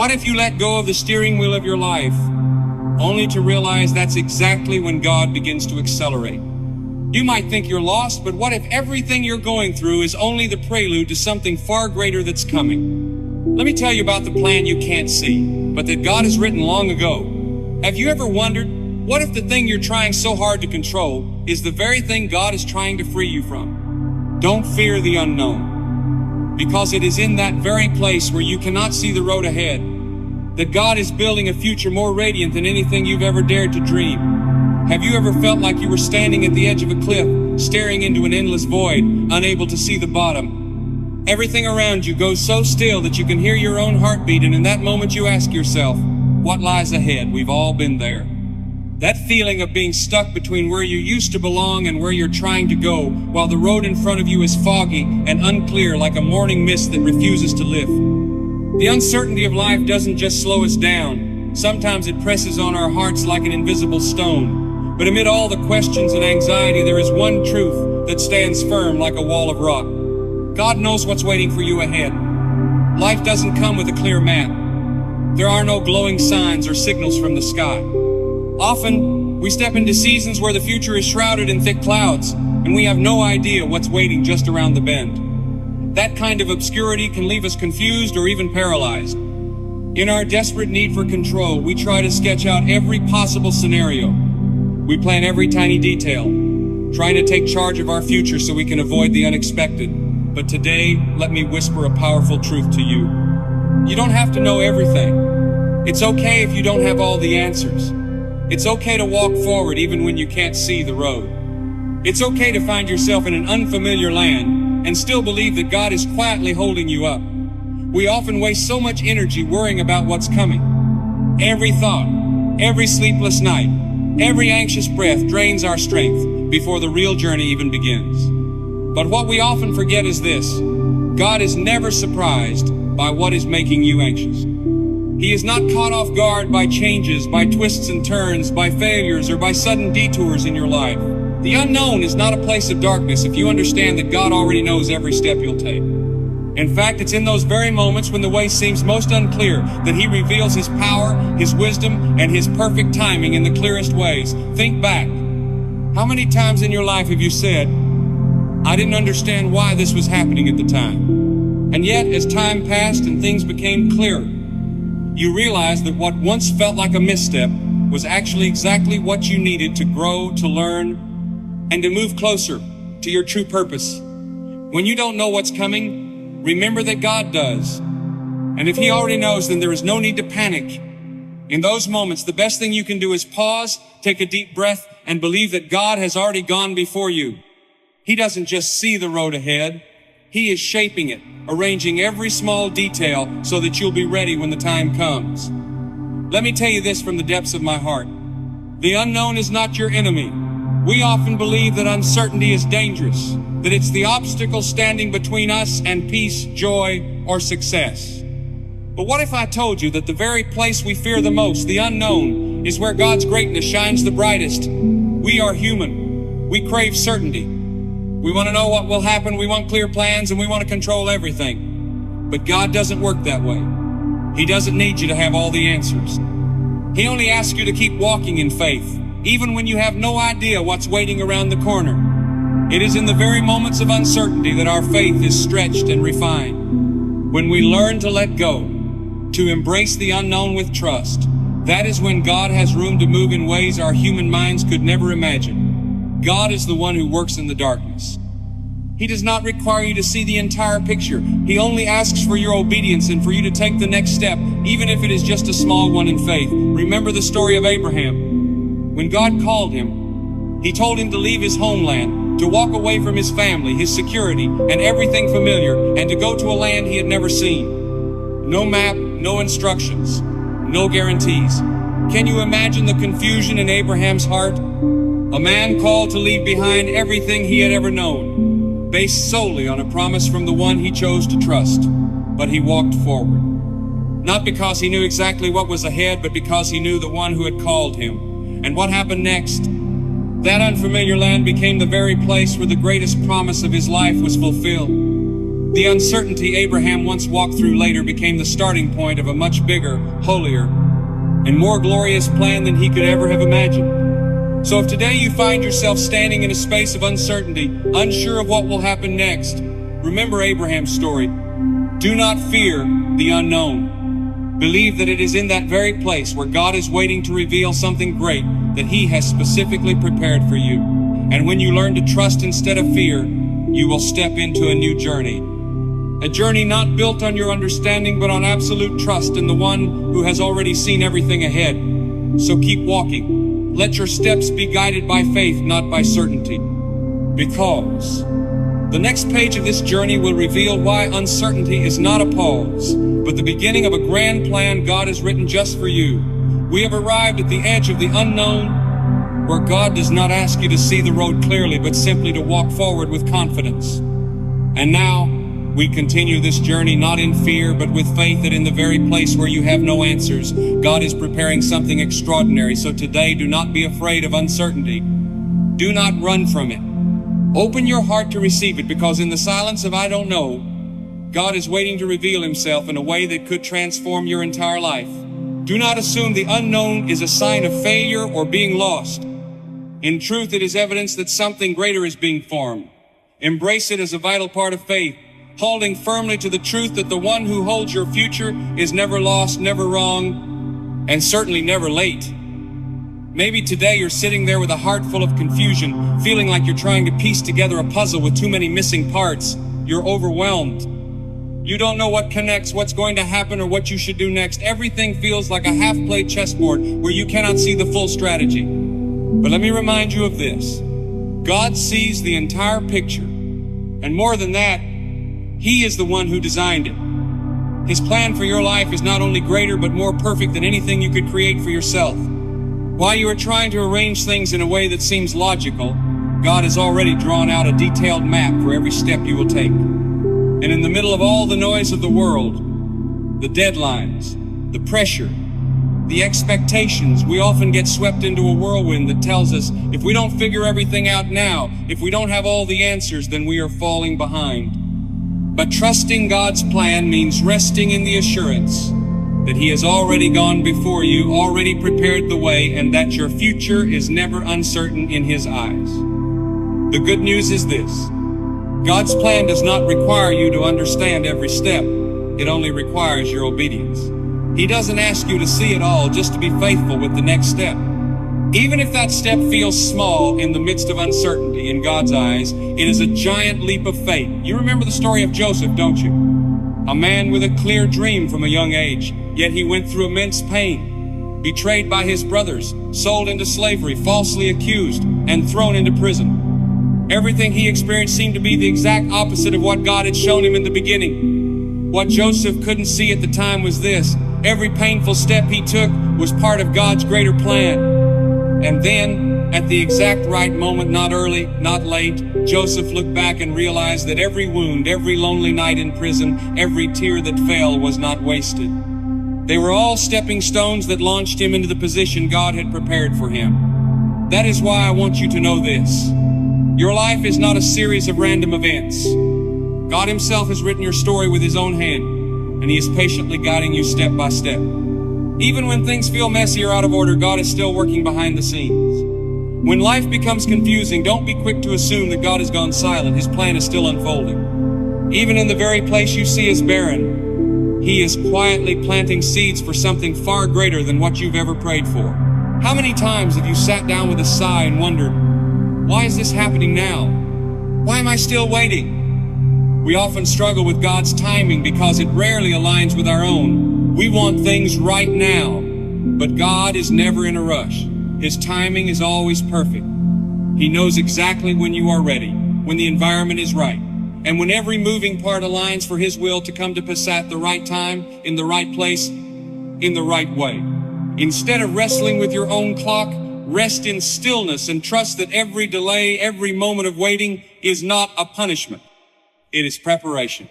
What if you let go of the steering wheel of your life, only to realize that's exactly when God begins to accelerate? You might think you're lost, but what if everything you're going through is only the prelude to something far greater that's coming? Let me tell you about the plan you can't see, but that God has written long ago. Have you ever wondered, what if the thing you're trying so hard to control is the very thing God is trying to free you from? Don't fear the unknown, because it is in that very place where you cannot see the road ahead that God is building a future more radiant than anything you've ever dared to dream. Have you ever felt like you were standing at the edge of a cliff, staring into an endless void, unable to see the bottom? Everything around you goes so still that you can hear your own heartbeat, and in that moment you ask yourself, what lies ahead? We've all been there. That feeling of being stuck between where you used to belong and where you're trying to go, while the road in front of you is foggy and unclear like a morning mist that refuses to lift. The uncertainty of life doesn't just slow us down. Sometimes it presses on our hearts like an invisible stone. But amid all the questions and anxiety, there is one truth that stands firm like a wall of rock. God knows what's waiting for you ahead. Life doesn't come with a clear map. There are no glowing signs or signals from the sky. Often, we step into seasons where the future is shrouded in thick clouds, and we have no idea what's waiting just around the bend. That kind of obscurity can leave us confused or even paralyzed. In our desperate need for control, we try to sketch out every possible scenario. We plan every tiny detail, trying to take charge of our future so we can avoid the unexpected. But today, let me whisper a powerful truth to you. You don't have to know everything. It's okay if you don't have all the answers. It's okay to walk forward even when you can't see the road. It's okay to find yourself in an unfamiliar land and still believe that God is quietly holding you up. We often waste so much energy worrying about what's coming. Every thought, every sleepless night, every anxious breath drains our strength before the real journey even begins. But what we often forget is this: God is never surprised by what is making you anxious. He is not caught off guard by changes, by twists and turns, by failures, or by sudden detours in your life. The unknown is not a place of darkness if you understand that God already knows every step you'll take. In fact, it's in those very moments when the way seems most unclear that He reveals His power, His wisdom, and His perfect timing in the clearest ways. Think back. How many times in your life have you said, I didn't understand why this was happening at the time? And yet, as time passed and things became clearer, you realized that what once felt like a misstep was actually exactly what you needed to grow, to learn, and to move closer to your true purpose. When you don't know what's coming, remember that God does. And if He already knows, then there is no need to panic. In those moments, the best thing you can do is pause, take a deep breath, and believe that God has already gone before you. He doesn't just see the road ahead. He is shaping it, arranging every small detail so that you'll be ready when the time comes. Let me tell you this from the depths of my heart. The unknown is not your enemy. We often believe that uncertainty is dangerous, that it's the obstacle standing between us and peace, joy, or success. But what if I told you that the very place we fear the most, the unknown, is where God's greatness shines the brightest? We are human. We crave certainty. We want to know what will happen, we want clear plans, and we want to control everything. But God doesn't work that way. He doesn't need you to have all the answers. He only asks you to keep walking in faith, even when you have no idea what's waiting around the corner. It is in the very moments of uncertainty that our faith is stretched and refined. When we learn to let go, to embrace the unknown with trust, that is when God has room to move in ways our human minds could never imagine. God is the one who works in the darkness. He does not require you to see the entire picture. He only asks for your obedience and for you to take the next step, even if it is just a small one in faith. Remember the story of Abraham. When God called him, He told him to leave his homeland, to walk away from his family, his security, and everything familiar, and to go to a land he had never seen. No map, no instructions, no guarantees. Can you imagine the confusion in Abraham's heart? A man called to leave behind everything he had ever known, based solely on a promise from the one he chose to trust. But he walked forward. Not because he knew exactly what was ahead, but because he knew the one who had called him. And what happened next? That unfamiliar land became the very place where the greatest promise of his life was fulfilled. The uncertainty Abraham once walked through later became the starting point of a much bigger, holier, and more glorious plan than he could ever have imagined. So if today you find yourself standing in a space of uncertainty, unsure of what will happen next, remember Abraham's story. Do not fear the unknown. Believe that it is in that very place where God is waiting to reveal something great that He has specifically prepared for you. And when you learn to trust instead of fear, you will step into a new journey. A journey not built on your understanding, but on absolute trust in the one who has already seen everything ahead. So keep walking. Let your steps be guided by faith, not by certainty. Because the next page of this journey will reveal why uncertainty is not a pause, but the beginning of a grand plan God has written just for you. We have arrived at the edge of the unknown, where God does not ask you to see the road clearly, but simply to walk forward with confidence. And now, we continue this journey not in fear, but with faith that in the very place where you have no answers, God is preparing something extraordinary. So today, do not be afraid of uncertainty. Do not run from it. Open your heart to receive it, because in the silence of I don't know, God is waiting to reveal Himself in a way that could transform your entire life. Do not assume the unknown is a sign of failure or being lost. In truth, it is evidence that something greater is being formed. Embrace it as a vital part of faith, holding firmly to the truth that the one who holds your future is never lost, never wrong, and certainly never late. Maybe today you're sitting there with a heart full of confusion, feeling like you're trying to piece together a puzzle with too many missing parts. You're overwhelmed. You don't know what connects, what's going to happen, or what you should do next. Everything feels like a half-played chessboard where you cannot see the full strategy. But let me remind you of this. God sees the entire picture. And more than that, He is the one who designed it. His plan for your life is not only greater, but more perfect than anything you could create for yourself. While you are trying to arrange things in a way that seems logical, God has already drawn out a detailed map for every step you will take. And in the middle of all the noise of the world, the deadlines, the pressure, the expectations, we often get swept into a whirlwind that tells us if we don't figure everything out now, if we don't have all the answers, then we are falling behind. But trusting God's plan means resting in the assurance that He has already gone before you, already prepared the way, and that your future is never uncertain in His eyes. The good news is this: God's plan does not require you to understand every step. It only requires your obedience. He doesn't ask you to see it all, just to be faithful with the next step. Even if that step feels small in the midst of uncertainty, in God's eyes, it is a giant leap of faith. You remember the story of Joseph, don't you? A man with a clear dream from a young age, yet he went through immense pain. Betrayed by his brothers, sold into slavery, falsely accused, and thrown into prison. Everything he experienced seemed to be the exact opposite of what God had shown him in the beginning. What Joseph couldn't see at the time was this: every painful step he took was part of God's greater plan. And then, at the exact right moment, not early, not late, Joseph looked back and realized that every wound, every lonely night in prison, every tear that fell was not wasted. They were all stepping stones that launched him into the position God had prepared for him. That is why I want you to know this: your life is not a series of random events. God Himself has written your story with His own hand, and He is patiently guiding you step by step. Even when things feel messy or out of order, God is still working behind the scenes. When life becomes confusing, don't be quick to assume that God has gone silent. His plan is still unfolding. Even in the very place you see as barren, He is quietly planting seeds for something far greater than what you've ever prayed for. How many times have you sat down with a sigh and wondered, why is this happening now? Why am I still waiting? We often struggle with God's timing because it rarely aligns with our own. We want things right now, but God is never in a rush. His timing is always perfect. He knows exactly when you are ready, when the environment is right, and when every moving part aligns for His will to come to pass at the right time, in the right place, in the right way. Instead of wrestling with your own clock, rest in stillness and trust that every delay, every moment of waiting is not a punishment. It is preparation.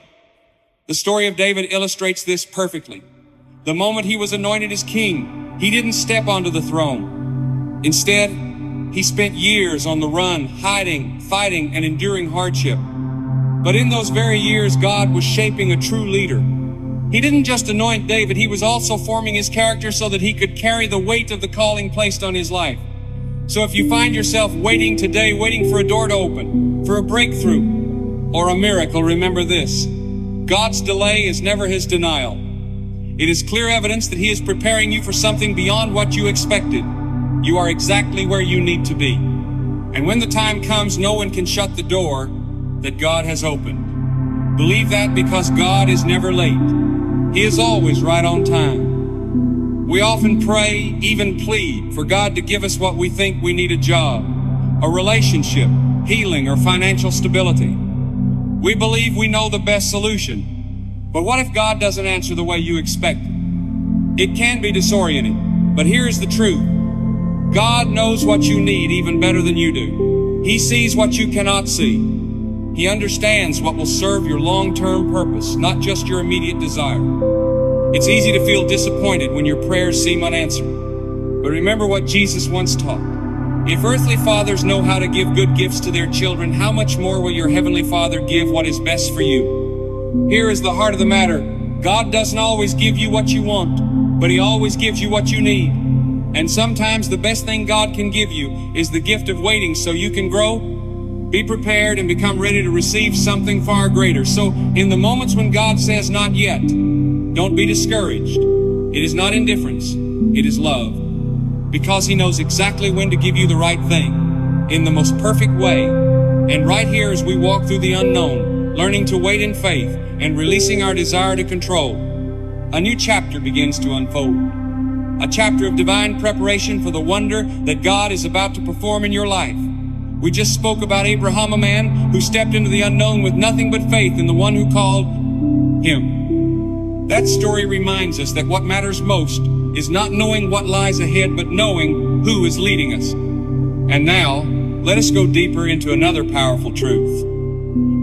The story of David illustrates this perfectly. The moment he was anointed as king, he didn't step onto the throne. Instead, he spent years on the run, hiding, fighting, and enduring hardship. But in those very years, God was shaping a true leader. He didn't just anoint David, he was also forming his character so that he could carry the weight of the calling placed on his life. So if you find yourself waiting today, waiting for a door to open, for a breakthrough, or a miracle, remember this: God's delay is never his denial. It is clear evidence that he is preparing you for something beyond what you expected. You are exactly where you need to be. And when the time comes, no one can shut the door that God has opened. Believe that, because God is never late. He is always right on time. We often pray, even plead, for God to give us what we think we need: a job, a relationship, healing, or financial stability. We believe we know the best solution. But what if God doesn't answer the way you expected? It can be disorienting, but here's the truth. God knows what you need even better than you do. He sees what you cannot see. He understands what will serve your long-term purpose, not just your immediate desire. It's easy to feel disappointed when your prayers seem unanswered. But remember what Jesus once taught. If earthly fathers know how to give good gifts to their children, how much more will your heavenly Father give what is best for you? Here is the heart of the matter. God doesn't always give you what you want, but he always gives you what you need. And sometimes the best thing God can give you is the gift of waiting so you can grow, be prepared, and become ready to receive something far greater. So in the moments when God says not yet, don't be discouraged. It is not indifference, it is love. Because he knows exactly when to give you the right thing, in the most perfect way. And right here, as we walk through the unknown, learning to wait in faith and releasing our desire to control, a new chapter begins to unfold. A chapter of divine preparation for the wonder that God is about to perform in your life. We just spoke about Abraham, a man who stepped into the unknown with nothing but faith in the one who called him. That story reminds us that what matters most is not knowing what lies ahead, but knowing who is leading us. And now, let us go deeper into another powerful truth.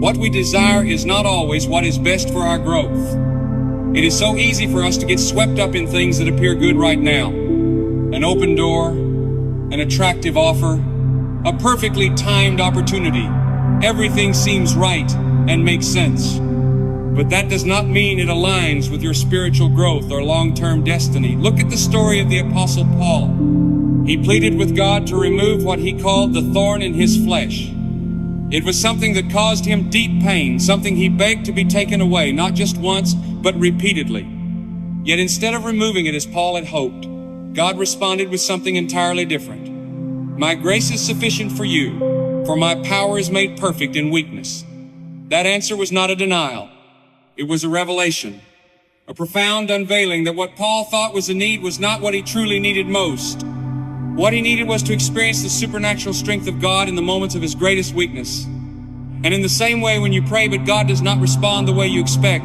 What we desire is not always what is best for our growth. It is so easy for us to get swept up in things that appear good right now. An open door, an attractive offer, a perfectly timed opportunity. Everything seems right and makes sense. But that does not mean it aligns with your spiritual growth or long-term destiny. Look at the story of the Apostle Paul. He pleaded with God to remove what he called the thorn in his flesh. It was something that caused him deep pain, something he begged to be taken away, not just once, but repeatedly. Yet instead of removing it as Paul had hoped, God responded with something entirely different. My grace is sufficient for you, for my power is made perfect in weakness. That answer was not a denial. It was a revelation, a profound unveiling that what Paul thought was a need was not what he truly needed most. What he needed was to experience the supernatural strength of God in the moments of his greatest weakness. And in the same way, when you pray but God does not respond the way you expect,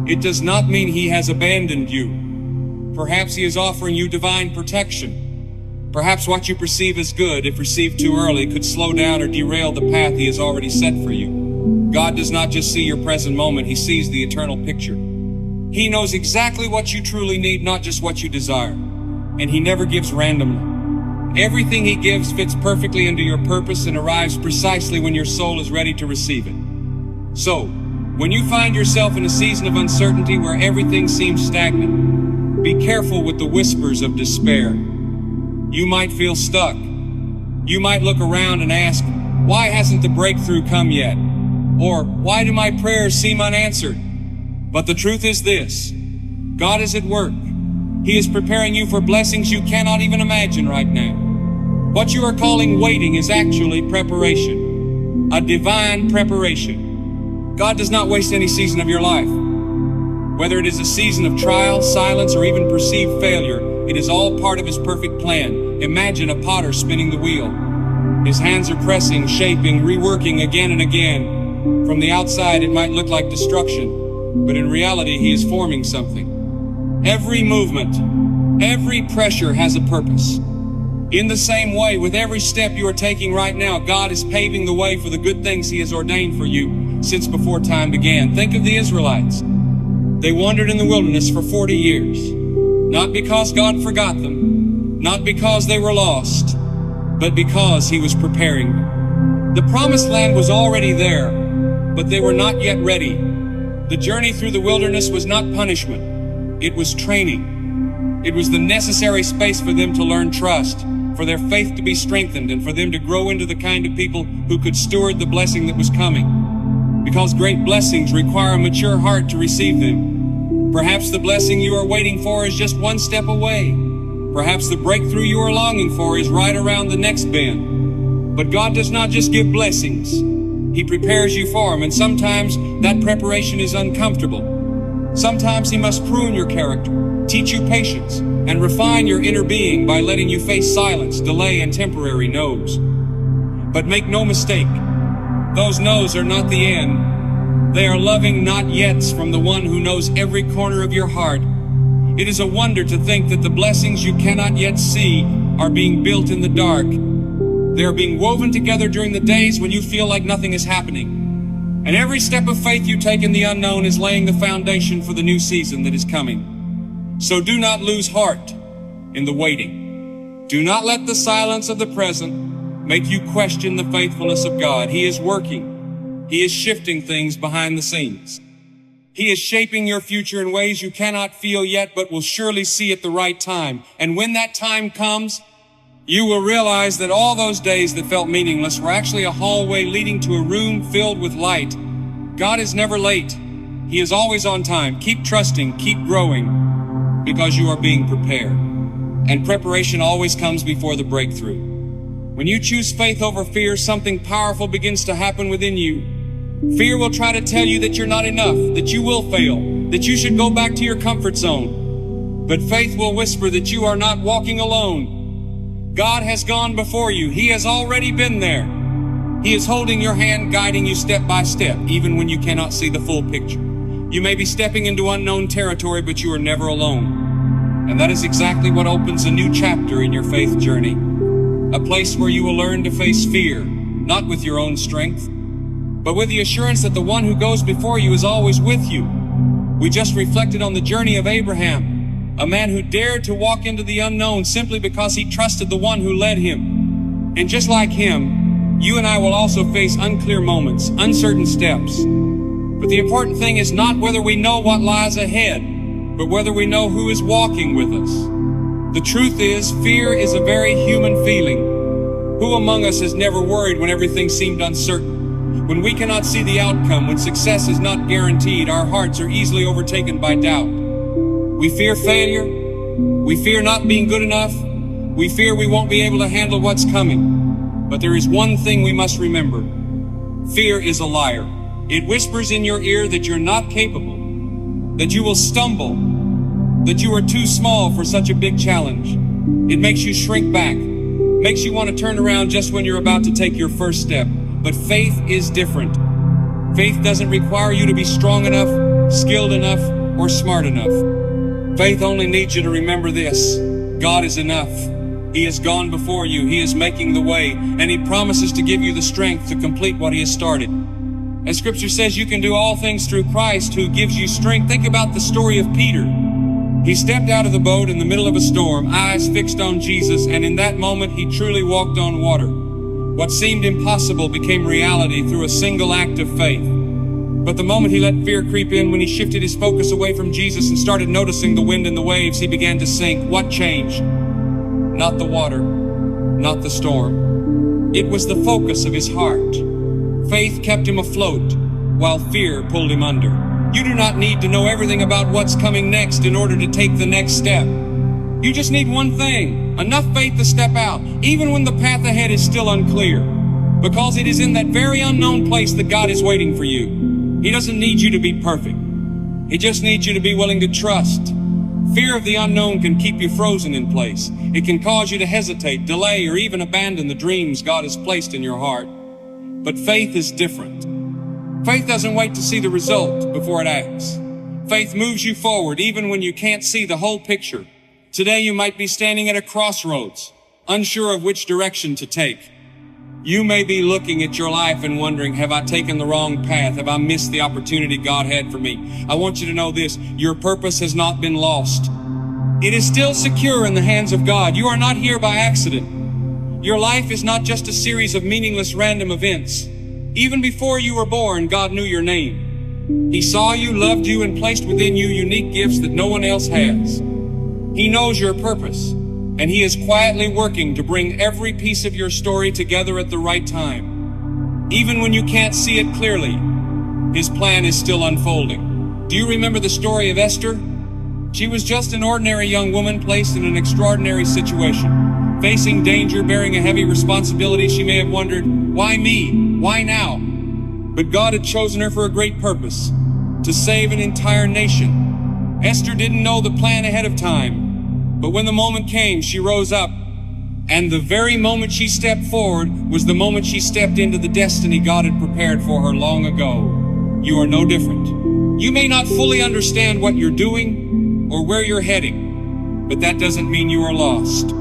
it does not mean he has abandoned you. Perhaps he is offering you divine protection. Perhaps what you perceive as good, if received too early, could slow down or derail the path he has already set for you. God does not just see your present moment, he sees the eternal picture. He knows exactly what you truly need, not just what you desire. And he never gives randomly. Everything he gives fits perfectly into your purpose and arrives precisely when your soul is ready to receive it. So, when you find yourself in a season of uncertainty where everything seems stagnant, be careful with the whispers of despair. You might feel stuck. You might look around and ask, why hasn't the breakthrough come yet? Or, why do my prayers seem unanswered? But the truth is this: God is at work. He is preparing you for blessings you cannot even imagine right now. What you are calling waiting is actually preparation, a divine preparation. God does not waste any season of your life. Whether it is a season of trial, silence, or even perceived failure, it is all part of his perfect plan. Imagine a potter spinning the wheel. His hands are pressing, shaping, reworking again and again. From the outside, it might look like destruction, but in reality, he is forming something. Every movement, every pressure has a purpose. In the same way, with every step you are taking right now, God is paving the way for the good things he has ordained for you since before time began. Think of the Israelites. They wandered in the wilderness for 40 years, not because God forgot them, not because they were lost, but because he was preparing them. The promised land was already there, but they were not yet ready. The journey through the wilderness was not punishment. It was training. It was the necessary space for them to learn trust, for their faith to be strengthened, and for them to grow into the kind of people who could steward the blessing that was coming. Because great blessings require a mature heart to receive them. Perhaps the blessing you are waiting for is just one step away. Perhaps the breakthrough you are longing for is right around the next bend. But God does not just give blessings. He prepares you for them, and sometimes that preparation is uncomfortable. Sometimes He must prune your character, teach you patience, and refine your inner being by letting you face silence, delay, and temporary no's. But make no mistake, those no's are not the end. They are loving not yets from the one who knows every corner of your heart. It is a wonder to think that the blessings you cannot yet see are being built in the dark. They are being woven together during the days when you feel like nothing is happening. And every step of faith you take in the unknown is laying the foundation for the new season that is coming. So do not lose heart in the waiting. Do not let the silence of the present make you question the faithfulness of God. He is working. He is shifting things behind the scenes. He is shaping your future in ways you cannot feel yet, but will surely see at the right time. And when that time comes, you will realize that all those days that felt meaningless were actually a hallway leading to a room filled with light. God is never late. He is always on time. Keep trusting, keep growing, because you are being prepared. And preparation always comes before the breakthrough. When you choose faith over fear, something powerful begins to happen within you. Fear will try to tell you that you're not enough, that you will fail, that you should go back to your comfort zone. But faith will whisper that you are not walking alone. God has gone before you. He has already been there. He is holding your hand, guiding you step by step, even when you cannot see the full picture. You may be stepping into unknown territory, but you are never alone. And that is exactly what opens a new chapter in your faith journey. A place where you will learn to face fear, not with your own strength, but with the assurance that the one who goes before you is always with you. We just reflected on the journey of Abraham, a man who dared to walk into the unknown simply because he trusted the one who led him. And just like him, you and I will also face unclear moments, uncertain steps. But the important thing is not whether we know what lies ahead, but whether we know who is walking with us. The truth is, fear is a very human feeling. Who among us has never worried when everything seemed uncertain? When we cannot see the outcome, when success is not guaranteed, our hearts are easily overtaken by doubt. We fear failure. We fear not being good enough. We fear we won't be able to handle what's coming. But there is one thing we must remember. Fear is a liar. It whispers in your ear that you're not capable, that you will stumble, that you are too small for such a big challenge. It makes you shrink back, makes you want to turn around just when you're about to take your first step. But faith is different. Faith doesn't require you to be strong enough, skilled enough, or smart enough. Faith only needs you to remember this: God is enough. He has gone before you. He is making the way, and He promises to give you the strength to complete what He has started. As Scripture says, you can do all things through Christ who gives you strength. Think about the story of Peter. He stepped out of the boat in the middle of a storm, eyes fixed on Jesus, and in that moment he truly walked on water. What seemed impossible became reality through a single act of faith. But the moment he let fear creep in, when he shifted his focus away from Jesus and started noticing the wind and the waves, he began to sink. What changed? Not the water, not the storm. It was the focus of his heart. Faith kept him afloat, while fear pulled him under. You do not need to know everything about what's coming next in order to take the next step. You just need one thing: enough faith to step out, even when the path ahead is still unclear. Because it is in that very unknown place that God is waiting for you. He doesn't need you to be perfect. He just needs you to be willing to trust. Fear of the unknown can keep you frozen in place. It can cause you to hesitate, delay, or even abandon the dreams God has placed in your heart. But faith is different. Faith doesn't wait to see the result before it acts. Faith moves you forward even when you can't see the whole picture. Today you might be standing at a crossroads, unsure of which direction to take. You may be looking at your life and wondering, have I taken the wrong path? Have I missed the opportunity God had for me? I want you to know this: your purpose has not been lost. It is still secure in the hands of God. You are not here by accident. Your life is not just a series of meaningless random events. Even before you were born, God knew your name. He saw you, loved you, and placed within you unique gifts that no one else has. He knows your purpose, and He is quietly working to bring every piece of your story together at the right time. Even when you can't see it clearly, His plan is still unfolding. Do you remember the story of Esther? She was just an ordinary young woman placed in an extraordinary situation. Facing danger, bearing a heavy responsibility, she may have wondered, why me? Why now? But God had chosen her for a great purpose, to save an entire nation. Esther didn't know the plan ahead of time, but when the moment came, she rose up, and the very moment she stepped forward was the moment she stepped into the destiny God had prepared for her long ago. You are no different. You may not fully understand what you're doing or where you're heading, but that doesn't mean you are lost.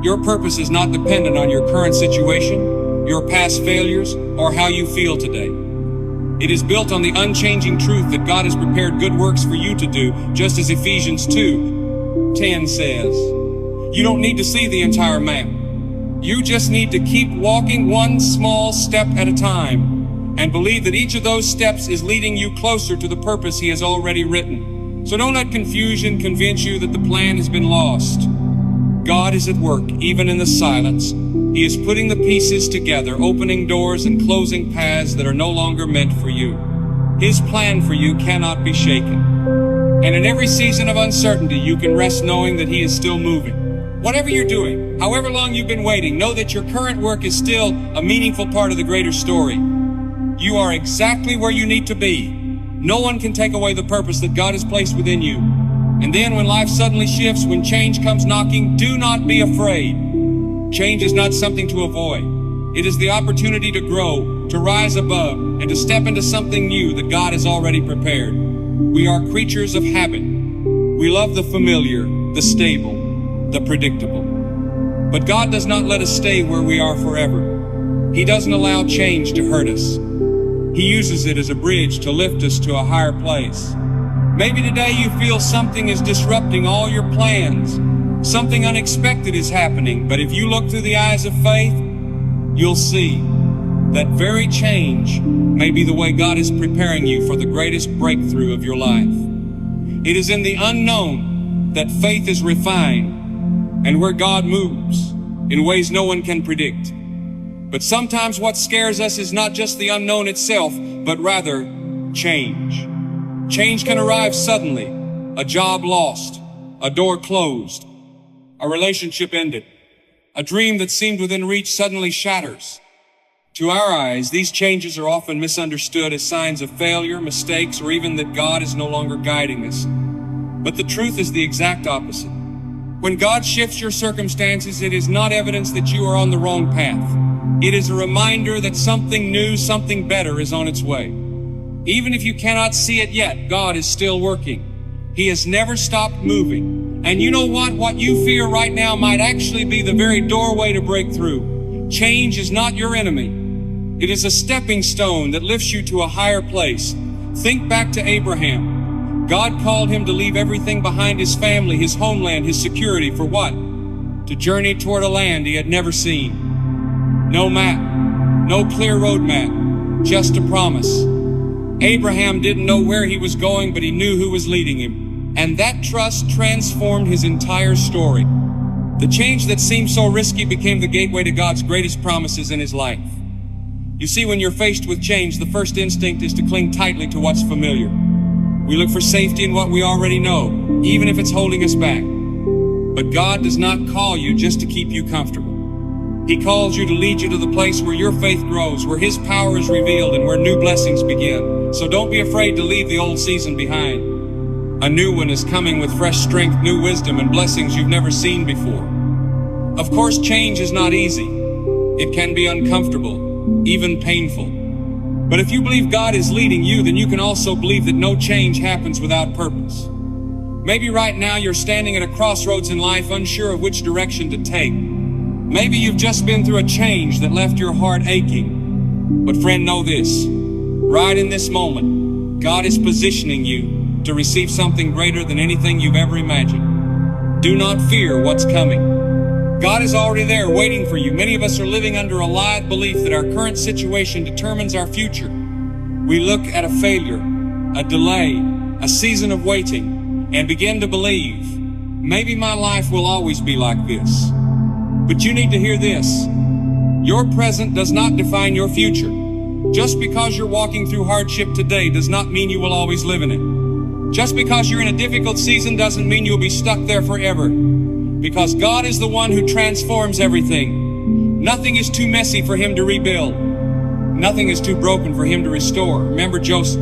Your purpose is not dependent on your current situation, your past failures, or how you feel today. It is built on the unchanging truth that God has prepared good works for you to do, just as Ephesians 2:10 says. You don't need to see the entire map. You just need to keep walking one small step at a time, and believe that each of those steps is leading you closer to the purpose He has already written. So don't let confusion convince you that the plan has been lost. God is at work, even in the silence. He is putting the pieces together, opening doors and closing paths that are no longer meant for you. His plan for you cannot be shaken. And in every season of uncertainty, you can rest knowing that He is still moving. Whatever you're doing, however long you've been waiting, know that your current work is still a meaningful part of the greater story. You are exactly where you need to be. No one can take away the purpose that God has placed within you. And then when life suddenly shifts, when change comes knocking, do not be afraid. Change is not something to avoid. It is the opportunity to grow, to rise above, and to step into something new that God has already prepared. We are creatures of habit. We love the familiar, the stable, the predictable. But God does not let us stay where we are forever. He doesn't allow change to hurt us. He uses it as a bridge to lift us to a higher place. Maybe today you feel something is disrupting all your plans. Something unexpected is happening, but if you look through the eyes of faith, you'll see that very change may be the way God is preparing you for the greatest breakthrough of your life. It is in the unknown that faith is refined and where God moves in ways no one can predict. But sometimes what scares us is not just the unknown itself, but rather change. Change can arrive suddenly. A job lost, a door closed, a relationship ended, a dream that seemed within reach suddenly shatters. To our eyes, these changes are often misunderstood as signs of failure, mistakes, or even that God is no longer guiding us. But the truth is the exact opposite. When God shifts your circumstances, it is not evidence that you are on the wrong path. It is a reminder that something new, something better is on its way. Even if you cannot see it yet, God is still working. He has never stopped moving. And you know what? What you fear right now might actually be the very doorway to breakthrough. Change is not your enemy. It is a stepping stone that lifts you to a higher place. Think back to Abraham. God called him to leave everything behind, his family, his homeland, his security, for what? To journey toward a land he had never seen. No map, no clear roadmap, just a promise. Abraham didn't know where he was going, but he knew who was leading him. And that trust transformed his entire story. The change that seemed so risky became the gateway to God's greatest promises in his life. You see, when you're faced with change, the first instinct is to cling tightly to what's familiar. We look for safety in what we already know, even if it's holding us back. But God does not call you just to keep you comfortable. He calls you to lead you to the place where your faith grows, where His power is revealed, and where new blessings begin. So don't be afraid to leave the old season behind. A new one is coming with fresh strength, new wisdom, and blessings you've never seen before. Of course, change is not easy. It can be uncomfortable, even painful. But if you believe God is leading you, then you can also believe that no change happens without purpose. Maybe right now you're standing at a crossroads in life, unsure of which direction to take. Maybe you've just been through a change that left your heart aching. But friend, know this. Right in this moment, God is positioning you to receive something greater than anything you've ever imagined. Do not fear what's coming. God is already there waiting for you. Many of us are living under a lied belief that our current situation determines our future. We look at a failure, a delay, a season of waiting, and begin to believe, maybe my life will always be like this. But you need to hear this. Your present does not define your future. Just because you're walking through hardship today does not mean you will always live in it. Just because you're in a difficult season doesn't mean you'll be stuck there forever. Because God is the one who transforms everything. Nothing is too messy for Him to rebuild. Nothing is too broken for Him to restore. Remember Joseph?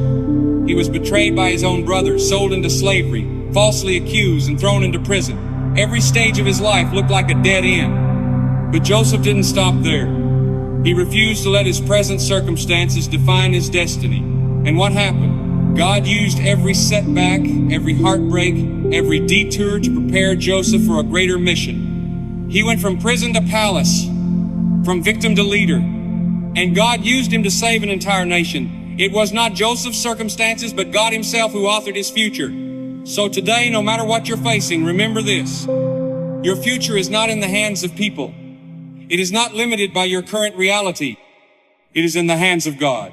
He was betrayed by his own brothers, sold into slavery, falsely accused and thrown into prison. Every stage of his life looked like a dead end. But Joseph didn't stop there. He refused to let his present circumstances define his destiny. And what happened? God used every setback, every heartbreak, every detour to prepare Joseph for a greater mission. He went from prison to palace, from victim to leader, and God used him to save an entire nation. It was not Joseph's circumstances, but God Himself who authored his future. So today, no matter what you're facing, remember this. Your future is not in the hands of people. It is not limited by your current reality. It is in the hands of God.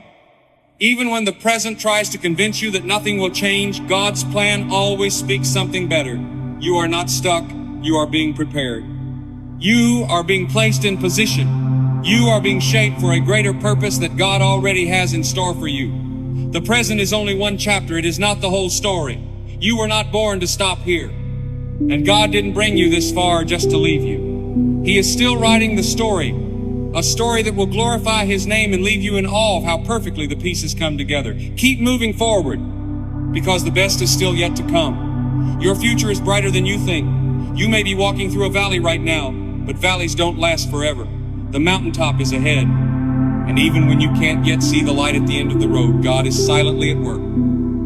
Even when the present tries to convince you that nothing will change, God's plan always speaks something better. You are not stuck. You are being prepared. You are being placed in position. You are being shaped for a greater purpose that God already has in store for you. The present is only one chapter. It is not the whole story. You were not born to stop here. And God didn't bring you this far just to leave you. He is still writing the story. A story that will glorify His name and leave you in awe of how perfectly the pieces come together. Keep moving forward, because the best is still yet to come. Your future is brighter than you think. You may be walking through a valley right now, but valleys don't last forever. The mountaintop is ahead. And even when you can't yet see the light at the end of the road, God is silently at work.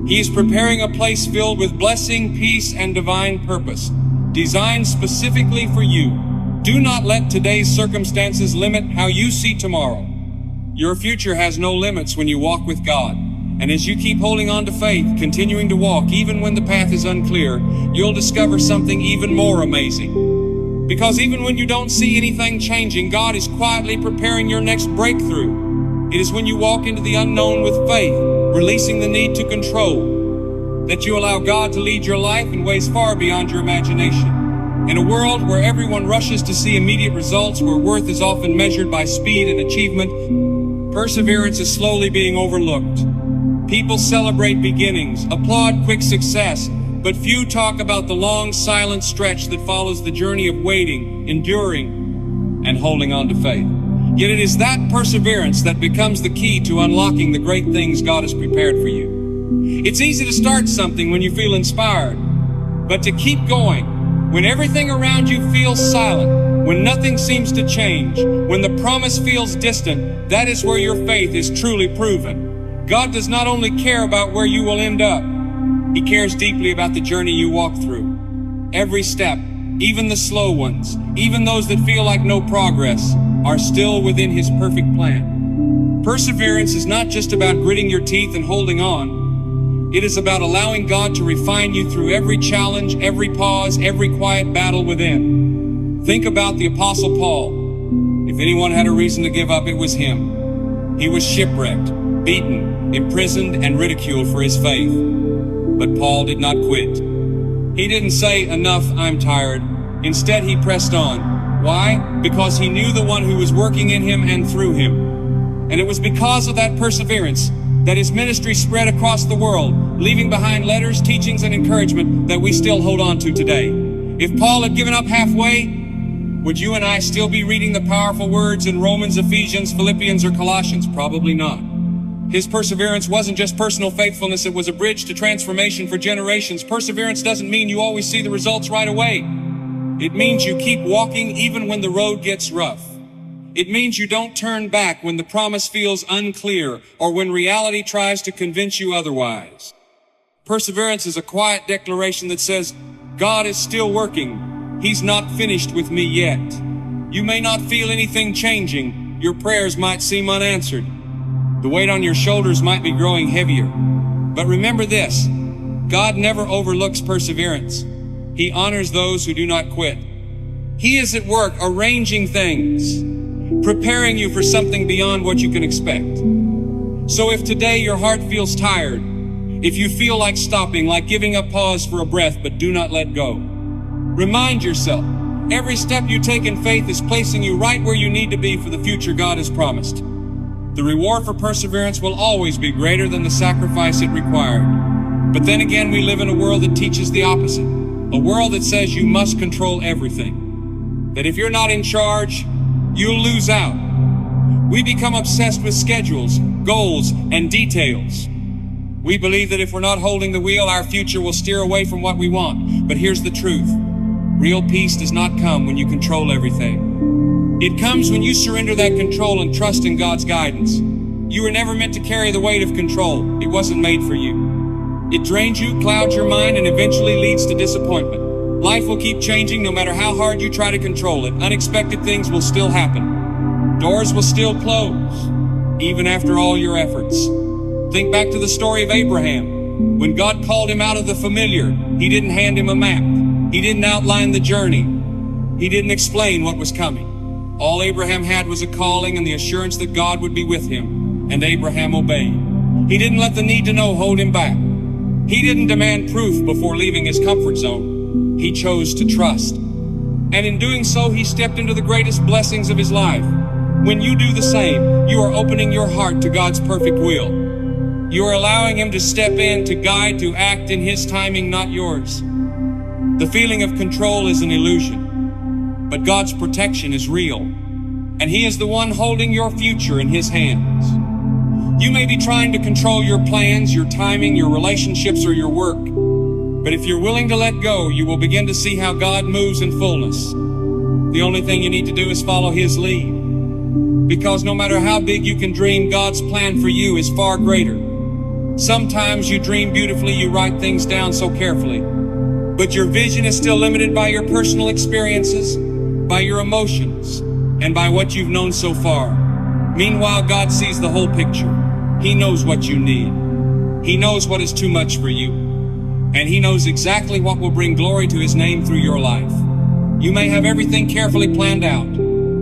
He is preparing a place filled with blessing, peace, and divine purpose, designed specifically for you. Do not let today's circumstances limit how you see tomorrow. Your future has no limits when you walk with God. And as you keep holding on to faith, continuing to walk, even when the path is unclear, you'll discover something even more amazing. Because even when you don't see anything changing, God is quietly preparing your next breakthrough. It is when you walk into the unknown with faith, releasing the need to control, that you allow God to lead your life in ways far beyond your imagination. In a world where everyone rushes to see immediate results, where worth is often measured by speed and achievement, perseverance is slowly being overlooked. People celebrate beginnings, applaud quick success, but few talk about the long, silent stretch that follows the journey of waiting, enduring, and holding on to faith. Yet it is that perseverance that becomes the key to unlocking the great things God has prepared for you. It's easy to start something when you feel inspired, but to keep going, when everything around you feels silent, when nothing seems to change, when the promise feels distant, that is where your faith is truly proven. God does not only care about where you will end up, He cares deeply about the journey you walk through. Every step, even the slow ones, even those that feel like no progress, are still within His perfect plan. Perseverance is not just about gritting your teeth and holding on. It is about allowing God to refine you through every challenge, every pause, every quiet battle within. Think about the Apostle Paul. If anyone had a reason to give up, it was him. He was shipwrecked, beaten, imprisoned, and ridiculed for his faith. But Paul did not quit. He didn't say, "Enough, I'm tired." Instead, he pressed on. Why? Because he knew the one who was working in him and through him. And it was because of that perseverance that his ministry spread across the world, leaving behind letters, teachings, and encouragement that we still hold on to today. If Paul had given up halfway, would you and I still be reading the powerful words in Romans, Ephesians, Philippians, or Colossians? Probably not. His perseverance wasn't just personal faithfulness, it was a bridge to transformation for generations. Perseverance doesn't mean you always see the results right away. It means you keep walking even when the road gets rough. It means you don't turn back when the promise feels unclear or when reality tries to convince you otherwise. Perseverance is a quiet declaration that says, God is still working. He's not finished with me yet. You may not feel anything changing. Your prayers might seem unanswered. The weight on your shoulders might be growing heavier. But remember this, God never overlooks perseverance. He honors those who do not quit. He is at work arranging things, preparing you for something beyond what you can expect. So if today your heart feels tired, if you feel like stopping, like giving up, pause for a breath, but do not let go. Remind yourself, every step you take in faith is placing you right where you need to be for the future God has promised. The reward for perseverance will always be greater than the sacrifice it required. But then again, we live in a world that teaches the opposite. A world that says you must control everything. That if you're not in charge, you'll lose out. We become obsessed with schedules, goals, and details. We believe that if we're not holding the wheel, our future will steer away from what we want. But here's the truth. Real peace does not come when you control everything. It comes when you surrender that control and trust in God's guidance. You were never meant to carry the weight of control. It wasn't made for you. It drains you, clouds your mind, and eventually leads to disappointment. Life will keep changing no matter how hard you try to control it. Unexpected things will still happen. Doors will still close, even after all your efforts. Think back to the story of Abraham. When God called him out of the familiar, He didn't hand him a map. He didn't outline the journey. He didn't explain what was coming. All Abraham had was a calling and the assurance that God would be with him, and Abraham obeyed. He didn't let the need to know hold him back. He didn't demand proof before leaving his comfort zone. He chose to trust. And in doing so, he stepped into the greatest blessings of his life. When you do the same, you are opening your heart to God's perfect will. You are allowing Him to step in, to guide, to act in His timing, not yours. The feeling of control is an illusion, but God's protection is real, and He is the one holding your future in His hands. You may be trying to control your plans, your timing, your relationships, or your work, but if you're willing to let go, you will begin to see how God moves in fullness. The only thing you need to do is follow His lead, because no matter how big you can dream, God's plan for you is far greater. Sometimes you dream beautifully, you write things down so carefully, but your vision is still limited by your personal experiences, by your emotions, and by what you've known so far. Meanwhile, God sees the whole picture. He knows what you need. He knows what is too much for you. And He knows exactly what will bring glory to His name through your life. You may have everything carefully planned out,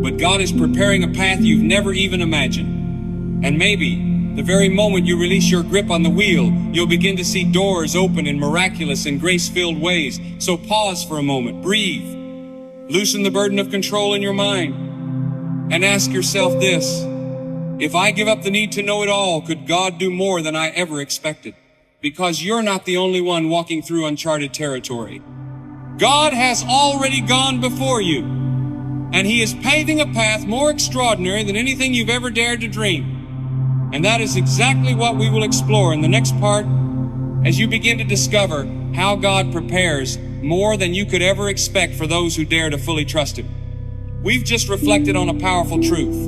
but God is preparing a path you've never even imagined. And maybe, the very moment you release your grip on the wheel, you'll begin to see doors open in miraculous and grace-filled ways. So pause for a moment, breathe, loosen the burden of control in your mind, and ask yourself this: if I give up the need to know it all, could God do more than I ever expected? Because you're not the only one walking through uncharted territory. God has already gone before you, and He is paving a path more extraordinary than anything you've ever dared to dream. And that is exactly what we will explore in the next part, as you begin to discover how God prepares more than you could ever expect for those who dare to fully trust Him. We've just reflected on a powerful truth,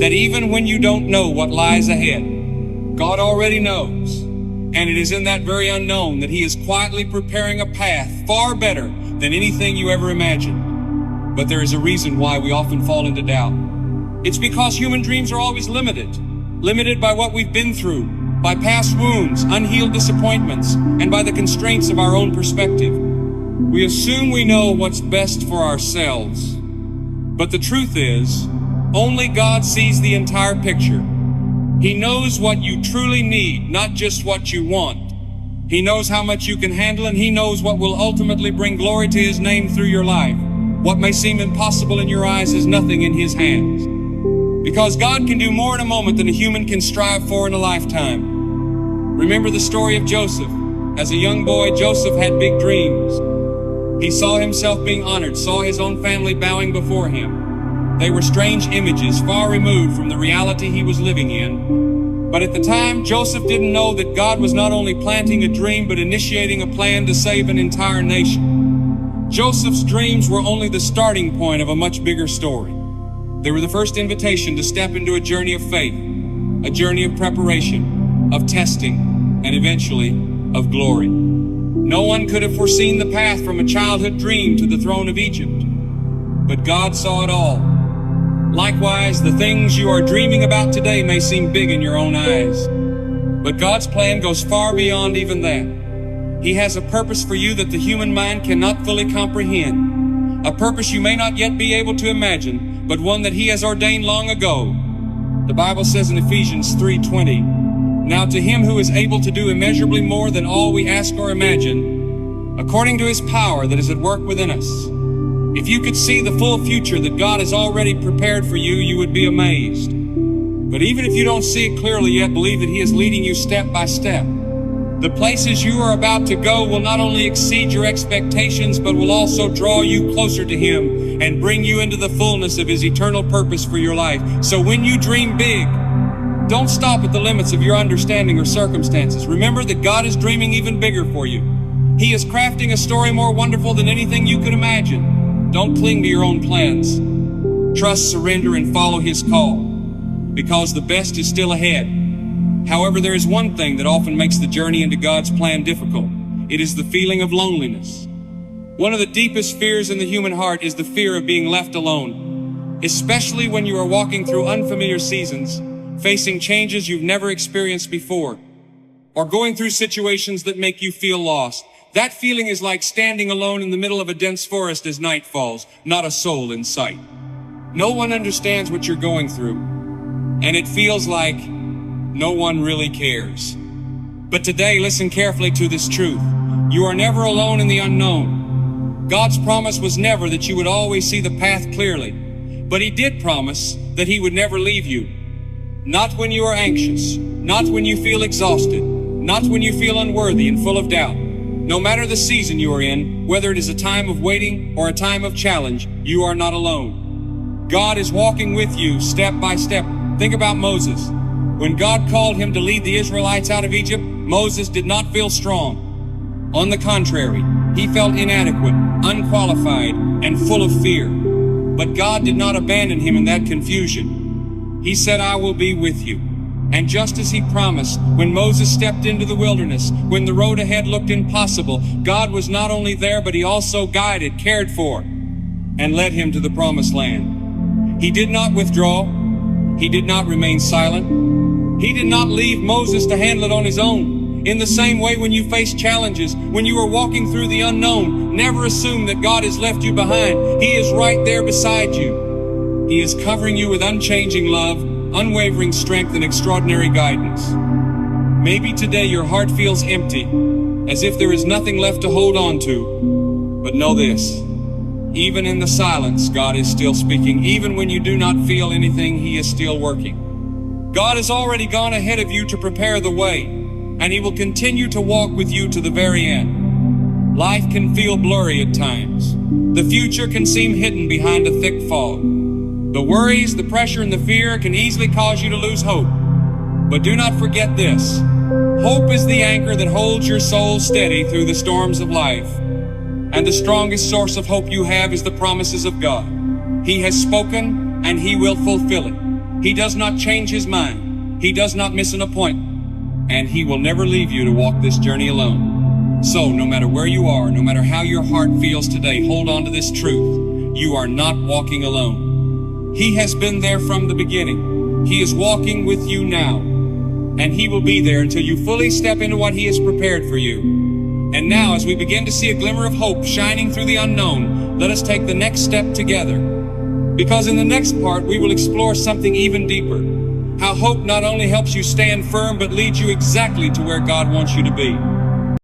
that even when you don't know what lies ahead, God already knows. And it is in that very unknown that He is quietly preparing a path far better than anything you ever imagined. But there is a reason why we often fall into doubt. It's because human dreams are always limited by what we've been through, by past wounds, unhealed disappointments, and by the constraints of our own perspective. We assume we know what's best for ourselves. But the truth is, only God sees the entire picture. He knows what you truly need, not just what you want. He knows how much you can handle, and He knows what will ultimately bring glory to His name through your life. What may seem impossible in your eyes is nothing in His hands. Because God can do more in a moment than a human can strive for in a lifetime. Remember the story of Joseph. As a young boy, Joseph had big dreams. He saw himself being honored, saw his own family bowing before him. They were strange images, far removed from the reality he was living in. But at the time, Joseph didn't know that God was not only planting a dream, but initiating a plan to save an entire nation. Joseph's dreams were only the starting point of a much bigger story. They were the first invitation to step into a journey of faith, a journey of preparation, of testing, and eventually of glory. No one could have foreseen the path from a childhood dream to the throne of Egypt, but God saw it all. Likewise, the things you are dreaming about today may seem big in your own eyes, but God's plan goes far beyond even that. He has a purpose for you that the human mind cannot fully comprehend. a purpose you may not yet be able to imagine, but one that He has ordained long ago. The Bible says in Ephesians 3:20, "Now to Him who is able to do immeasurably more than all we ask or imagine, according to His power that is at work within us." If you could see the full future that God has already prepared for you, you would be amazed. But even if you don't see it clearly yet, believe that He is leading you step by step. The places you are about to go will not only exceed your expectations, but will also draw you closer to Him and bring you into the fullness of His eternal purpose for your life. So when you dream big, don't stop at the limits of your understanding or circumstances. Remember that God is dreaming even bigger for you. He is crafting a story more wonderful than anything you could imagine. Don't cling to your own plans. Trust, surrender, and follow His call, because the best is still ahead. However, there is one thing that often makes the journey into God's plan difficult. It is the feeling of loneliness. One of the deepest fears in the human heart is the fear of being left alone, especially when you are walking through unfamiliar seasons, facing changes you've never experienced before, or going through situations that make you feel lost. That feeling is like standing alone in the middle of a dense forest as night falls, not a soul in sight. No one understands what you're going through, and it feels like no one really cares. But today, listen carefully to this truth. You are never alone in the unknown. God's promise was never that you would always see the path clearly, but He did promise that He would never leave you. Not when you are anxious, not when you feel exhausted, not when you feel unworthy and full of doubt. No matter the season you are in, whether it is a time of waiting or a time of challenge, you are not alone. God is walking with you step by step. Think about Moses. When God called him to lead the Israelites out of Egypt, Moses did not feel strong. On the contrary, he felt inadequate, unqualified, and full of fear. But God did not abandon him in that confusion. He said, "I will be with you." And just as He promised, when Moses stepped into the wilderness, when the road ahead looked impossible, God was not only there, but He also guided, cared for, and led him to the promised land. He did not withdraw. He did not remain silent. He did not leave Moses to handle it on his own. In the same way, when you face challenges, when you are walking through the unknown, never assume that God has left you behind. He is right there beside you. He is covering you with unchanging love, unwavering strength, and extraordinary guidance. Maybe today your heart feels empty, as if there is nothing left to hold on to. But know this, even in the silence, God is still speaking. Even when you do not feel anything, He is still working. God has already gone ahead of you to prepare the way, and He will continue to walk with you to the very end. Life can feel blurry at times. The future can seem hidden behind a thick fog. The worries, the pressure, and the fear can easily cause you to lose hope. But do not forget this. Hope is the anchor that holds your soul steady through the storms of life. And the strongest source of hope you have is the promises of God. He has spoken, and He will fulfill it. He does not change His mind. He does not miss an appointment. And He will never leave you to walk this journey alone. So, no matter where you are, no matter how your heart feels today, hold on to this truth. You are not walking alone. He has been there from the beginning. He is walking with you now. And He will be there until you fully step into what He has prepared for you. And now, as we begin to see a glimmer of hope shining through the unknown, let us take the next step together. Because in the next part, we will explore something even deeper. How hope not only helps you stand firm, but leads you exactly to where God wants you to be.